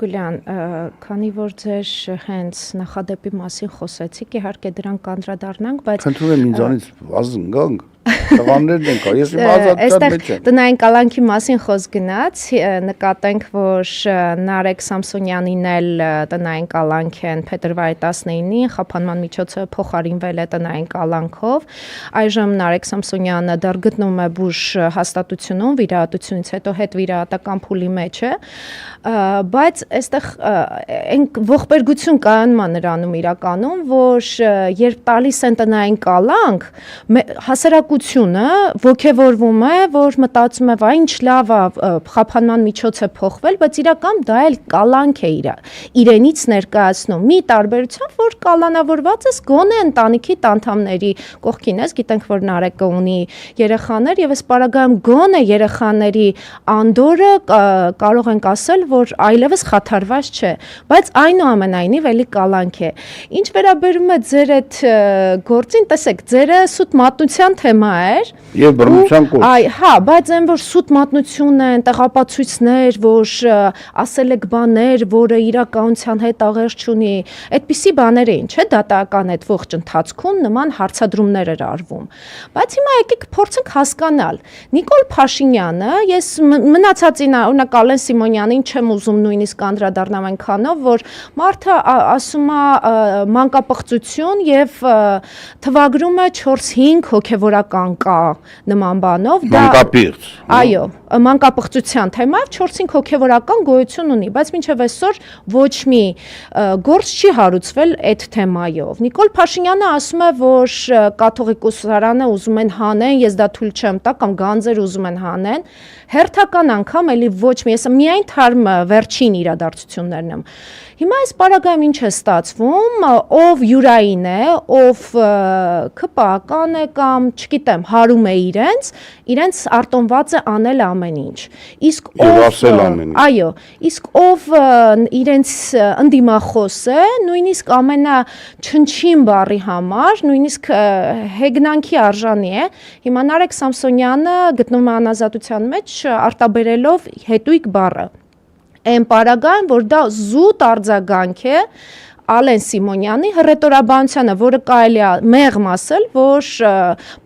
Ղուլյան, քանի որ ձեր հենց նախադեպի մասին խոսեցիք, իհարկե դրան կանդրադառնանք, բայց խնդրում եմ ինձանից վազն գանք, տղաներն են կա, ես իմ ազատության մեջ եմ։ Տնային կալանքի մասին խոսք գնաց, նկատենք, որ Նարեկ Սամսոնյանին էլ տնային կալանք են փետրվարի 19-ին, խափանման միջոցը փոխարինվել է տնային կալանքով, այժմ Նարեկ Սամսոնյանը դեռ գտնվում է բուժ հաստատությունում, վիրահատությունից հետո հետվիրահատական փուլի մեջ է, բայց այստեղ ենք ողբերգություն կայանმა նրանում իրականում, որ երբ տալիս են տնային կալանք, հասարակությունը ոգևորվում է, որ մտածում է, վայ ինչ լավ է, խափանման միջոց է փոխվել, բայց իրական դա էլ կալանք է իրենից ներկայացնում։ Մի տարբերությամբ, որ կալանավորված ես գոնե ընտանիքի անդամների կողքին ես, գիտենք, որ Նարեկը ունի երեխաներ եւ այս պարագայում գոնե երեխաների անդորը կարող ենք ասել, որ այլևս խաթարված չէ, բայց այնուամենայնիվ էլի կալանք է։ Ինչ վերաբերում է ձեր այդ գործին, տեսեք, ձերը սուտ մատնության թեմա էր եւ բռնության կոչ։ Հա, բայց այն որ սուտ մատնություն են, տեղապացույցներ, որ ասել եք բաներ, որը իրականության հետ աղերս չունի, այդպիսի բաներ էին, չէ՞, դատական այդ ողջ ընթացքում նման հարցադրումներ էր արվում։ Բայց հիմա եկեք փորձենք հասկանալ։ Նիկոլ Փաշինյանը, ես մնացածին օրինակ Ալեն Սիմոնյանին չեմ ուզում նույնիսկ անդրադառնամ այնքանով, որ մարդը ասում է մանկապղծություն եւ թվագրում է 4-5 հոգեվորական կա նման բանով, դա մանկապիղծ։ Այո, մանկապղծության թեմայով 4-5 հոգեվորական գոյություն ունի, բայց մինչև այսօր ոչ մի գործ չի հարուցվել այդ թեմայով։ Նիկոլ Փաշինյանը ասում է, որ կաթողիկոսարանը ուզում են հանեն, ես դա թույլ չեմ տա, կամ գանձեր ուզում են հանեն, հերթական անգամ էլի ոչ մի, ես միայն թարմ վերջին իրադարձություններն եմ։ Հիմա այս պարագայում ինչ է ստացվում, ով յուրային է, ով ԿՊԱ-ական է կամ, չգիտեմ, հարում է իրենց արտոնված է անել ամեն ինչ։ Իսկ այո, իսկ ով իրենց ընդդիմախոս է, նույնիսկ ամենաչնչին բառի համար, նույնիսկ հեգնանքի արժանի է, հիմա Նարեկ Սամսոնյանը գտնում է անազատության մեջ արտաբերելով հետույք բառը։ Այն պարագայում, որ դա զուտ արձագանք է Ալեն Սիմոնյանի հռետորաբանությանը, որը կարելի է մեղմ ասել, որ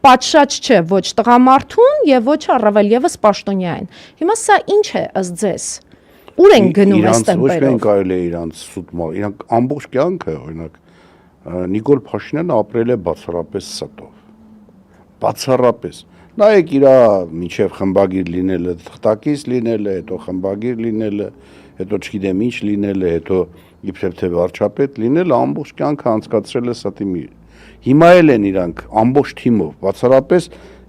պատշաճ չէ ոչ տղամարդուն եւ ոչ առավել եւս պաշտոնյային։ Հիմա սա ինչ է ըստ ձեզ։ Ուր են գնում այս տեմպերով։ Ոչ միայն կարելի է իրանց սուտմալ, իրանք ամբողջ կյանքը, օրինակ Նիկոլ Փաշինյանը ապրել է բացառապես ստով։ Բացառապես։ Նայեք իրա մինչև խմբագիր լինելը, թղթակից լինելը, հետո խմբագիր լինելը, հետո չգիտեմ ինչ լինելը, հետո իբրև թե վարչապետ լինելը ամբողջ կյանքը անցկացրել է ստի մի։ Հիմա էլ են իրանք ամբողջ թիմով, բացառապես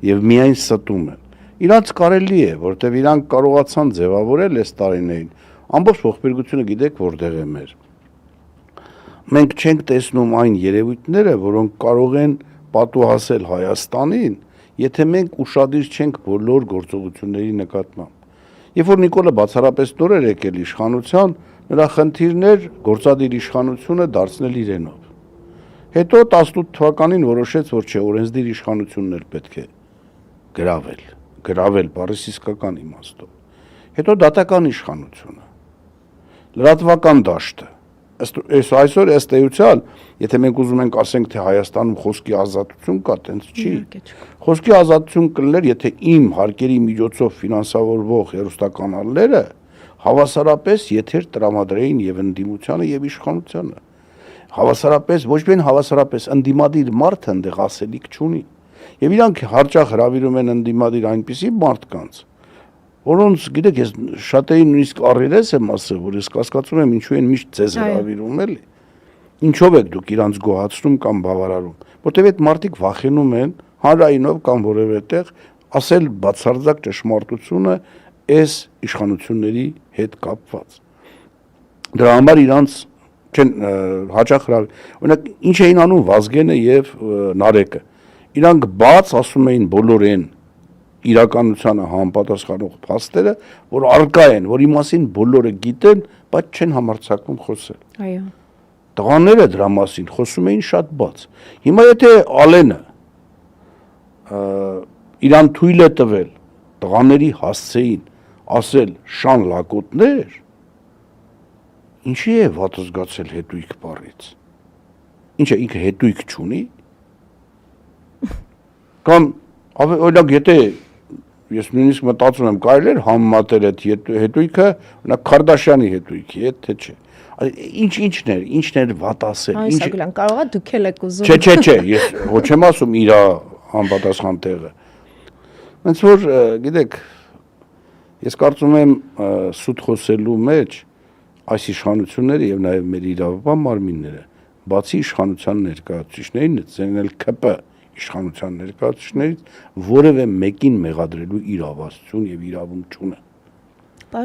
եւ միայն ստում են։ Իրանց կարելի է, որտեվ իրանք կարողացան ձևավորել այս տարիներին ամբողջ ողբերգությունը գիտեք որտեղ է մեր։ Մենք չենք տեսնում այն երևույթները, որոնք կարող են պատուհասել Հայաստանին, եթե մենք ուշադիր չենք բոլոր գործողությունների նկատմամբ։ Երբ որ Նիկոլը բացառապես նոր էր եկել իշխանության, նրա խնդիրն էր գործադիր իշխանությունը դարձնել իրենով։ Հետո 18 թվականին որոշեց, որ չէ, օրենսդիր իշխանությունն էլ պետք է գրավել բառիս իսկական իմաստով։ Հետո դատական իշխանությունը, լրատվական դաշտը։ Այսօր ըստ էության, եթե մենք ուզում ենք ասենք, թե Հայաստանում խոսքի ազատություն կա, տենց չի։ Խոսքի ազատություն կլներ, եթե իմ հարկերի միջոցով ֆինանսավորվող հեռուստականալները հավասարապես եթեր տրամադրեին եւ ընդդիմությանը եւ իշխանությանը։ Հավասարապես, ոչ միայն հավասարապես, ընդդիմադիր մարդը այնտեղ ասելիք չունի։ Եվ իրանք հաճախ հրավիրում են ընդդիմադիր այնպիսի մարդկանց, որոնց, գիտեք, ես շատերի նույնիսկ առերես եմ ասել, որ ես կասկածում եմ ինչու են միշտ ձեզ հրավիրում էլի։ Ինչով եք դուք իրանց գոհացնում կամ բավարարում, որտեղ այդ մարդիկ վախենում են հանրայինով կամ որևէ տեղ ասել բացարձակ ճշմարտությունը այս իշխանությունների հետ կապված։ Դրա համար իրանց չեն հաճախ օրինակ ինչ էին անում Վազգենը եւ Նարեկը։ Իրանք բաց ասում էին բոլորեն իրականությանը համապատասխանող փաստերը, որ արկա են, որի մասին բոլորը գիտեն, բայց չեն համարձակվում խոսել։ Այո։ Տղաները դրա մասին խոսում էին շատ բաց։ Հիմա եթե Ալենը իրան թույլ է տվել տղաների հասցեին ասել շան լակոտներ, Ինչի է վատ զգացել հետույք բառից։ Ինչը ինքը հետույք չունի։ Կամ օրինակ եթե ես նույնիսկ մտածում եմ կարելի է համեմատել այդ հետույքը օրինակ Քարդաշյանի հետույքի հետ թե չէ։ Ինչն էր վատ ասել։ Այս Ագլյան կարող է դուք եք ուզում։ Չէ, ես ոչ եմ ասում իր անպատասխան տեղը։ Ոնց որ գիտեք, ես կարծում եմ սուտ խոսելու մեջ այս իշխանությունները եւ նաեւ մեր իրավապահ մարմինները բացի իշխանության ներկայացուցիչներից ցենել ԿՊ իշխանության ներկայացուցիչներից որևէ մեկին մեղադրելու իրավասություն եւ իրավունք չունեն։